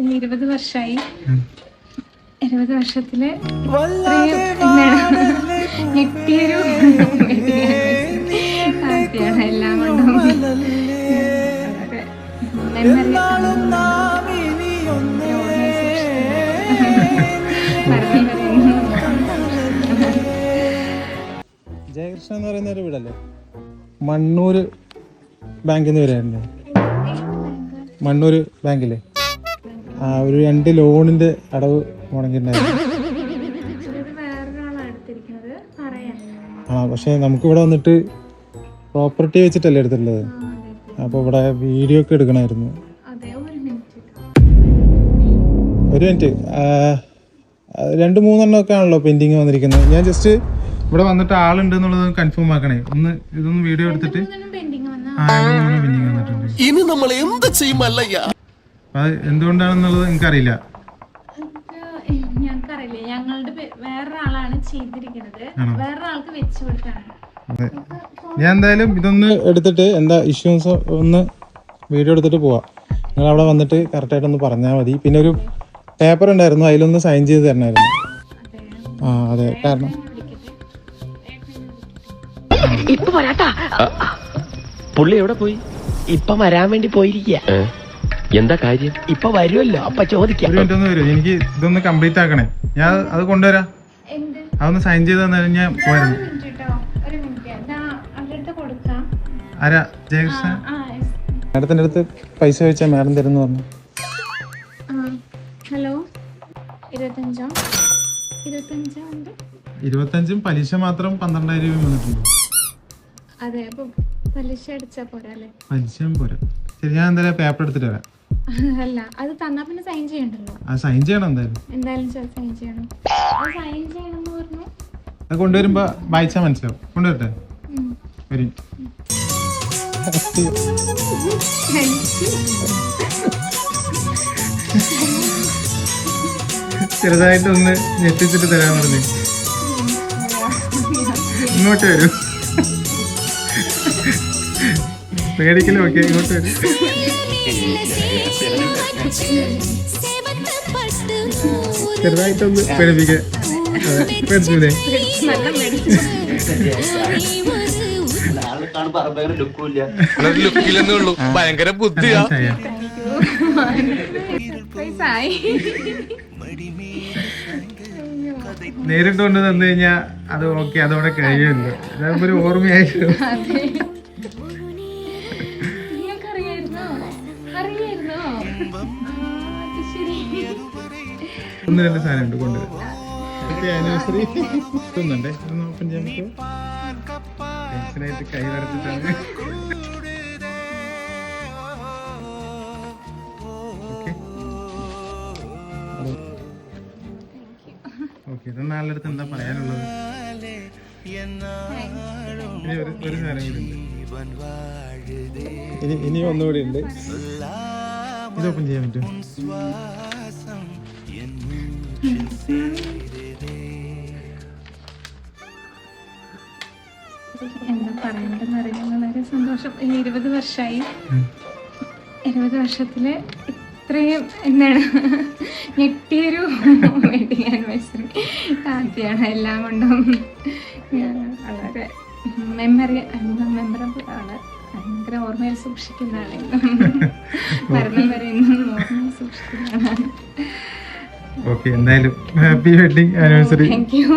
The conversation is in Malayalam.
20 വർഷമായി. 20 വർഷത്തില് ഞെട്ടിയൊരു ഹാപ്പിയാണ് എല്ലാം കൊണ്ടും. ജയകൃഷ്ണ എന്ന് പറയുന്ന ഒരു വീടല്ലേ, മണ്ണൂര് ബാങ്കിൽ നിന്ന് വരാറുണ്ട്. മണ്ണൂര് ബാങ്കിലെ ഒരു 2 ലോണിന്റെ അടവ് മുടങ്ങിയിട്ടുണ്ടായിരുന്നു. പക്ഷെ നമുക്ക് ഇവിടെ വന്നിട്ട് പ്രോപ്പർട്ടി വെച്ചിട്ടല്ലേ എടുത്തിട്ടുള്ളത്. അപ്പോൾ ഇവിടെ വീഡിയോ ഒക്കെ എടുക്കണമായിരുന്നു. ഒരു മിനിറ്റ്, 2-3 ഒക്കെ ആണല്ലോ പെൻഡിങ് വന്നിരിക്കുന്നത്. ഞാൻ ജസ്റ്റ് ഇവിടെ വന്നിട്ട് ആളുണ്ട് എന്നുള്ളത് കൺഫേം ആക്കണേ. ഇതൊന്ന് വീഡിയോ എടുത്തിട്ട് പെൻഡിങ് വന്നിട്ടുണ്ട്. ഇനി നമ്മൾ എന്ത് ചെയ്യും അല്ലയ്യ? അത് എന്തുകൊണ്ടാണെന്നുള്ളത് എനിക്കറിയില്ല. ഞങ്ങൾക്കറിയില്ല. ഞങ്ങളുടെ വേറൊരാളാണ് ചെയ്തിരിക്കുന്നത്. വേറൊരാൾക്ക് വെച്ചു കൊടുത്താണ്. ഞാൻ എന്തായാലും ഇതൊന്ന് എടുത്തിട്ട് എന്താ ഇഷ്യൂസ് ഒന്ന് വീഡിയോ എടുത്തിട്ട് പോവാം. നിങ്ങൾ അവിടെ വന്നിട്ട് കറക്റ്റായിട്ടൊന്ന് പറഞ്ഞാൽ മതി. പിന്നെ ഒരു പേപ്പർ ഉണ്ടായിരുന്നു, അതിലൊന്ന് സൈൻ ചെയ്ത് തരണമായിരുന്നു. അതെ, കാരണം ഇപ്പൊ വരാട്ടാ. പുള്ളി എവിടെ പോയി? ഇപ്പൊ വരാൻ വേണ്ടി പോയിരിക്കുക. എന്താ കാര്യം? ഇപ്പൊ വരുമല്ലോ, അപ്പൊ ചോദിക്കാം. ഒരു മിനിറ്റ് ഒന്ന് വരും, എനിക്ക് ഇതൊന്ന് കംപ്ലീറ്റ് ആക്കണേ. ഞാൻ അത് കൊണ്ടുവരാം. അതൊന്ന് സൈൻ ചെയ്ത് തന്നെ ഞാൻ പോയിരുന്നു. ആരാ? ജയകൃഷ്ണൻ. മാഡത്തിന്റെ അടുത്ത് പൈസ ചോദിച്ചാൽ മാഡം തരുന്നു പറഞ്ഞു. ഹലോ, 25 പലിശ മാത്രം 12,000 രൂപ വന്നിട്ടുണ്ട്. അതെ, അപ്പൊ പലിശ അടിച്ചാ പോരാ അല്ലേ? പലിശ പോരാ. ശരി, ഞാൻ എന്തായാലും പേപ്പർ എടുത്തിട്ട് വരാം. അല്ല, അത് തന്നാ പിന്നെ സൈൻ ചെയ്യണ്ടല്ലോ. സൈൻ ചെയ്യണം എന്തായാലും. സൈൻ ചെയ്യണം. സൈൻ ചെയ്യണമെന്ന് പറഞ്ഞു. അത് കൊണ്ടുവരുമ്പോ വായിച്ചാൽ മനസ്സിലാവും. കൊണ്ടുവരട്ടെ? വരും. ചെറുതായിട്ടൊന്ന് ഞെട്ടിച്ചിട്ട് തരാൻ പറഞ്ഞു. ഇങ്ങോട്ട് വരൂ. പേടിക്കലും ഒക്കെ ഇങ്ങോട്ട് വരും. ചെറുതായിട്ടൊന്ന് പേടിപ്പിക്കാൻ. പേടിച്ചൂലേ? ഭയങ്കര ബുദ്ധിയാ. നേരിട്ട് കൊണ്ട് തന്നു കഴിഞ്ഞാ അത് ഓക്കെ, അതോടെ കഴിയുമല്ലോ. ഇതാകുമ്പോ ഒരു ഓർമ്മയായിട്ട്. ഒന്ന് 2 സാധനം ഉണ്ട് കൊണ്ടുവരാം. ആനിവേഴ്സറി ഇതൊന്നുണ്ടേ, ഒന്ന് ഓപ്പൺ ചെയ്യാൻ പറ്റുമോ? ടെൻഷനായിട്ട് കൈ വരച്ചിട്ടാണ്. ഓക്കെ, ഇതൊന്നും ആളുടെ അടുത്ത് എന്താ പറയാനുള്ളത്? ഇനി ഒരു സാധനം കൂടി ഉണ്ട്. ഇനി ഒന്നുകൂടി ഉണ്ട്. ഇത് ഓപ്പൺ ചെയ്യാൻ പറ്റുമോ? എന്താ പറയണ്ടെന്ന് അറിയാൻ വളരെ സന്തോഷം. 20 വർഷമായി. 20 വർഷത്തില് ഇത്രയും എന്താണ് ഞെട്ടിയൊരു വെഡിങ് ആനിവേഴ്സറി ഹാപ്പിയാണ് എല്ലാം കൊണ്ടും. വളരെ മെമ്മറബിൾ ആണ്. ഭയങ്കര ഓർമ്മയിൽ സൂക്ഷിക്കുന്നതാണ്. മരണം വരെ ഇന്നും ഓർമ്മയിൽ സൂക്ഷിക്കുന്നതാണ്. ഓക്കെ, എന്തായാലും happy wedding anniversary. Thank you.